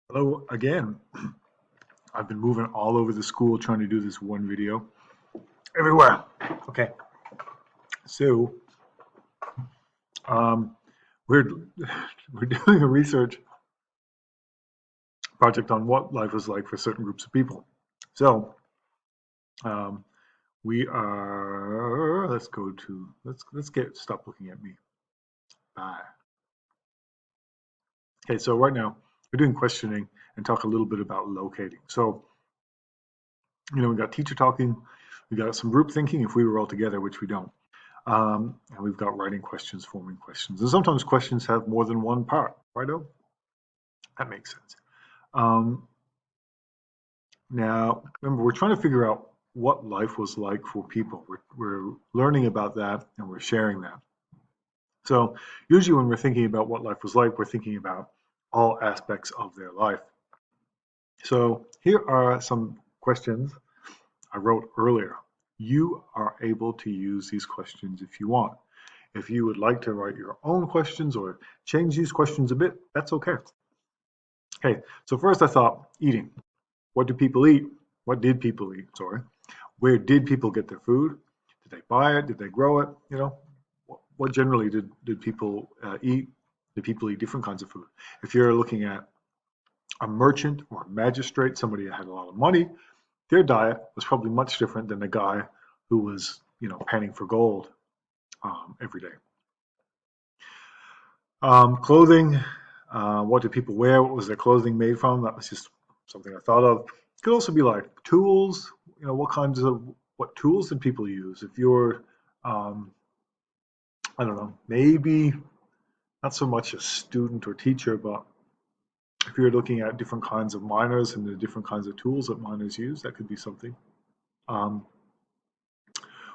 Hello again. I've been moving all over the school trying to do this one video everywhere. Okay, so um, we're we're doing a research project on what life is like for certain groups of people. So um, we are. Let's go to let's get stop looking at me. Bye. Okay, so right now we're doing questioning and talk a little bit about locating. So we got teacher talking, we got some group thinking if we were all together, which we don't. And we've got writing questions, forming questions. And sometimes questions have more than one part, right? Oh, that makes sense. Um, Now, remember, we're trying to figure out what life was like for people. We're learning about that and we're sharing that. So, usually, when we're thinking about what life was like, we're thinking about all aspects of their life. So, here are some questions I wrote earlier. You are able to use these questions if you want. If you would like to write your own questions or change these questions a bit, that's okay. Okay, so first I thought eating. What do people eat? What did people eat? Sorry. Where did people get their food? Did they buy it? Did they grow it? What generally did people eat? Did people eat different kinds of food? If you're looking at a merchant or a magistrate, somebody that had a lot of money, their diet was probably much different than a guy who was, panning for gold every day. Clothing. What did people wear? What was their clothing made from? That was just something I thought of. It could also be like tools. What tools did people use? If you're, um, I don't know, maybe not so much a student or teacher, but if you're looking at different kinds of miners and the different kinds of tools that miners use, that could be something. Um,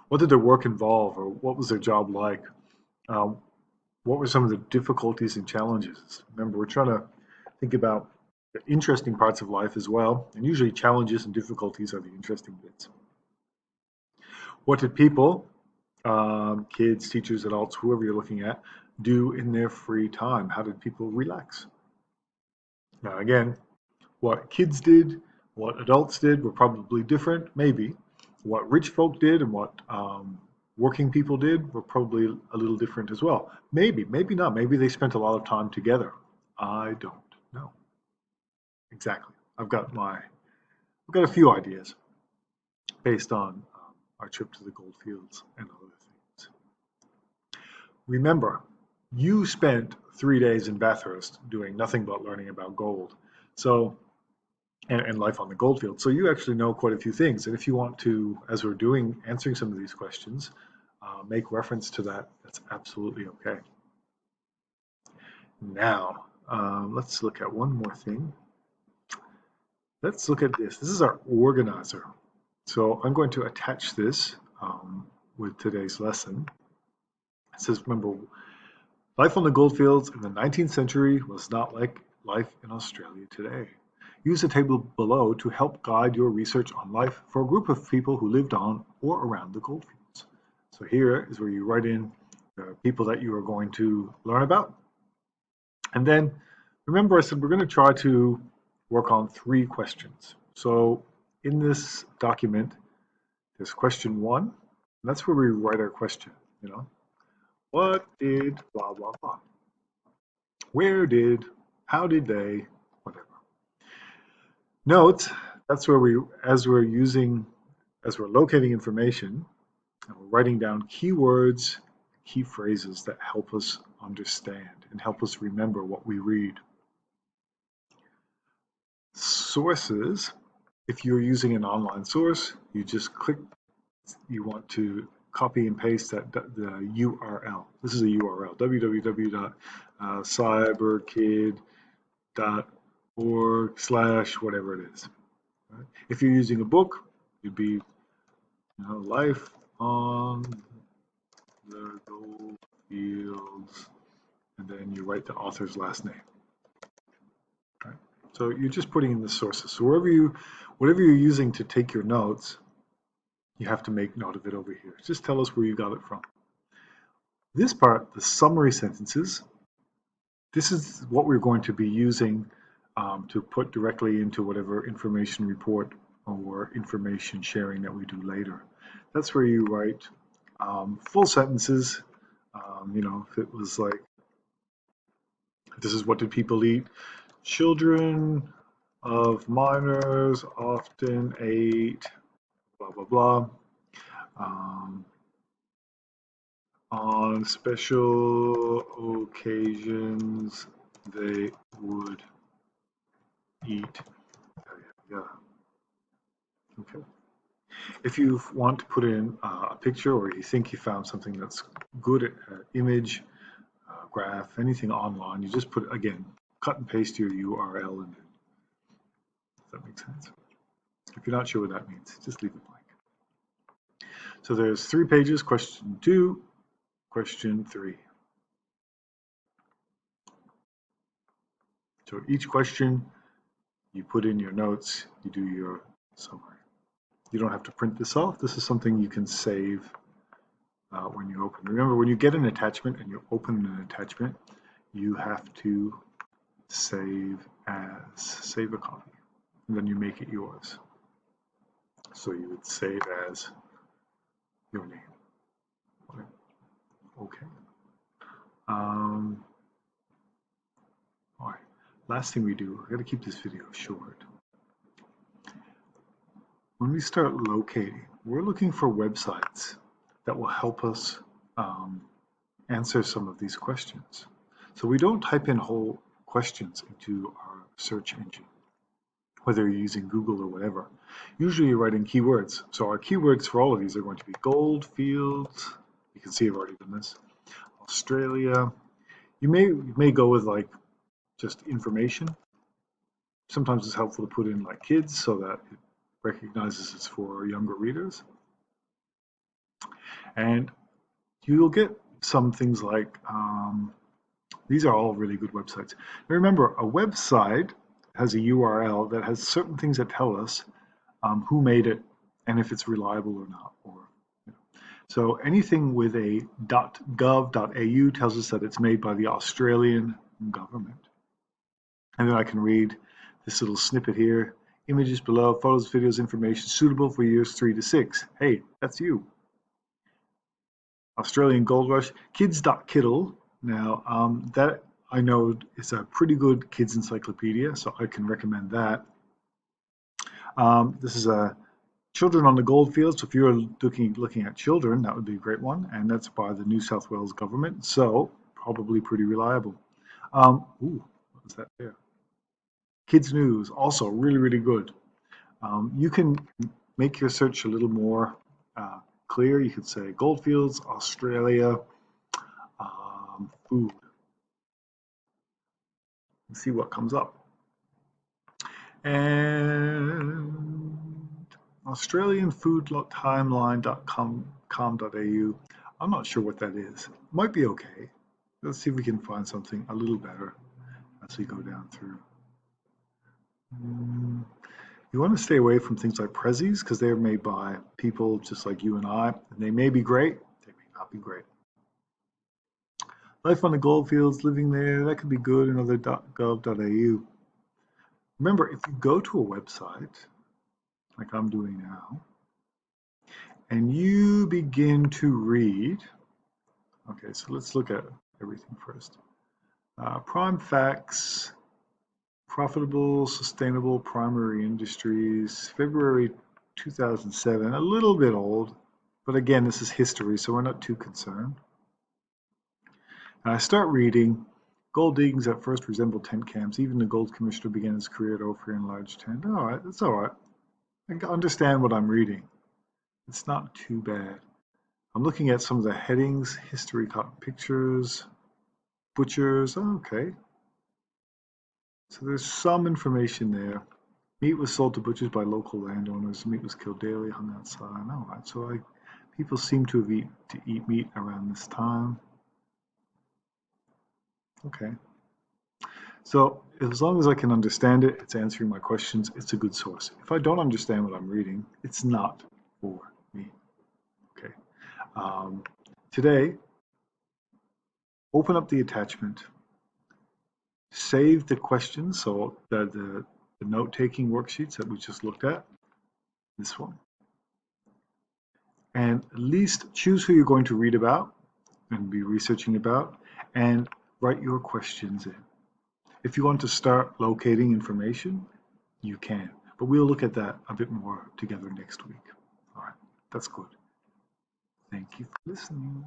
what did their work involve, or what was their job like? Um, what were some of the difficulties and challenges? Remember, we're trying to think about the interesting parts of life as well, and usually challenges and difficulties are the interesting bits. What did people, kids, teachers, adults, whoever you're looking at, do in their free time? How did people relax? Now, again, what kids did, what adults did were probably different, maybe. What rich folk did and what working people did were probably a little different as well. Maybe not. Maybe they spent a lot of time together. I don't know. Exactly. I've got a few ideas based on our trip to the gold fields and other things. Remember, you spent 3 days in Bathurst doing nothing but learning about gold. So and life on the goldfield. So you actually know quite a few things. And if you want to, as we're doing, answering some of these questions, make reference to that, that's absolutely okay. Now, let's look at one more thing. Let's look at this. This is our organizer. So I'm going to attach this with today's lesson. It says, remember, life on the goldfields in the 19th century was not like life in Australia today. Use the table below to help guide your research on life for a group of people who lived on or around the goldfields. So here is where you write in the people that you are going to learn about. And then remember I said we're going to try to work on 3 questions. So in this document, there's question 1, and that's where we write our question. What did blah, blah, blah? Where did, how did they, whatever. Note, that's where as we're locating information, and we're writing down keywords, key phrases that help us understand and help us remember what we read. Sources, if you're using an online source, you just click, you want to copy and paste the URL. This is a URL, www.cyberkid.org/ whatever it is. Right? If you're using a book, you'd be life on the gold fields, and then you write the author's last name. Right? So you're just putting in the sources. So whatever you're using to take your notes, you have to make note of it over here. Just tell us where you got it from. This part, the summary sentences, this is what we're going to be using to put directly into whatever information report or information sharing that we do later. That's where you write full sentences. If it was like, this is what did people eat? Children of miners often ate blah, blah, blah. On special occasions, they would eat. Yeah. Okay. If you want to put in a picture or you think you found something that's good at image, graph, anything online, you just put, again, cut and paste your URL in it. Does that make sense? If you're not sure what that means, just leave it blank. So there's 3 pages, question 2, question 3. So each question, you put in your notes, you do your summary. You don't have to print this off. This is something you can save when you open. Remember, when you get an attachment and you open an attachment, you have to save a copy, and then you make it yours. So you would save as your name. Okay. All right. Last thing we do, we're going to keep this video short. When we start locating, we're looking for websites that will help us answer some of these questions. So we don't type in whole questions into our search engine, whether you're using Google or whatever. Usually you're writing keywords. So our keywords for all of these are going to be gold fields. You can see I've already done this. Australia. You may go with like just information. Sometimes it's helpful to put in like kids so that it recognizes it's for younger readers. And you'll get some things like, these are all really good websites. Now remember, a website has a URL that has certain things that tell us who made it and if it's reliable or not. So anything with a .gov.au tells us that it's made by the Australian government. And then I can read this little snippet here. Images below, photos, videos, information suitable for years 3 to 6. Hey, that's you. Australian Gold Rush, kids.kiddle. Now, that I know is a pretty good kids encyclopedia, so I can recommend that. This is a Children on the Goldfields. So if you're looking at children, that would be a great one, and that's by the New South Wales government, so probably pretty reliable. Ooh, what was that there? Kids News, also really, really good. You can make your search a little more clear. You could say Goldfields, Australia, food. And see what comes up. And AustralianFoodTimeline.com.au. I'm not sure what that is. Might be okay. Let's see if we can find something a little better as we go down through. You want to stay away from things like Prezzies because they're made by people just like you and I. And they may be great, they may not be great. Life on the Goldfields, living there, that could be good. Another .gov.au. Remember, if you go to a website, like I'm doing now, and you begin to read, okay, so let's look at everything first. Prime facts, profitable, sustainable primary industries, February 2007, a little bit old, but again, this is history, so we're not too concerned. And I start reading. Gold diggings at first resembled tent camps. Even the gold commissioner began his career at Ophir in large tent. All right, that's all right. I can understand what I'm reading. It's not too bad. I'm looking at some of the headings, history, cotton pictures, butchers. Oh, okay. So there's some information there. Meat was sold to butchers by local landowners. Meat was killed daily, hung outside. All right, so people seem to have eat meat around this time. Okay. So as long as I can understand it, it's answering my questions, it's a good source. If I don't understand what I'm reading, it's not for me. Okay. Today, open up the attachment, save the questions, so the note-taking worksheets that we just looked at, this one, and at least choose who you're going to read about and be researching about, and write your questions in. If you want to start locating information, you can, but we'll look at that a bit more together next week. All right, that's good. Thank you for listening.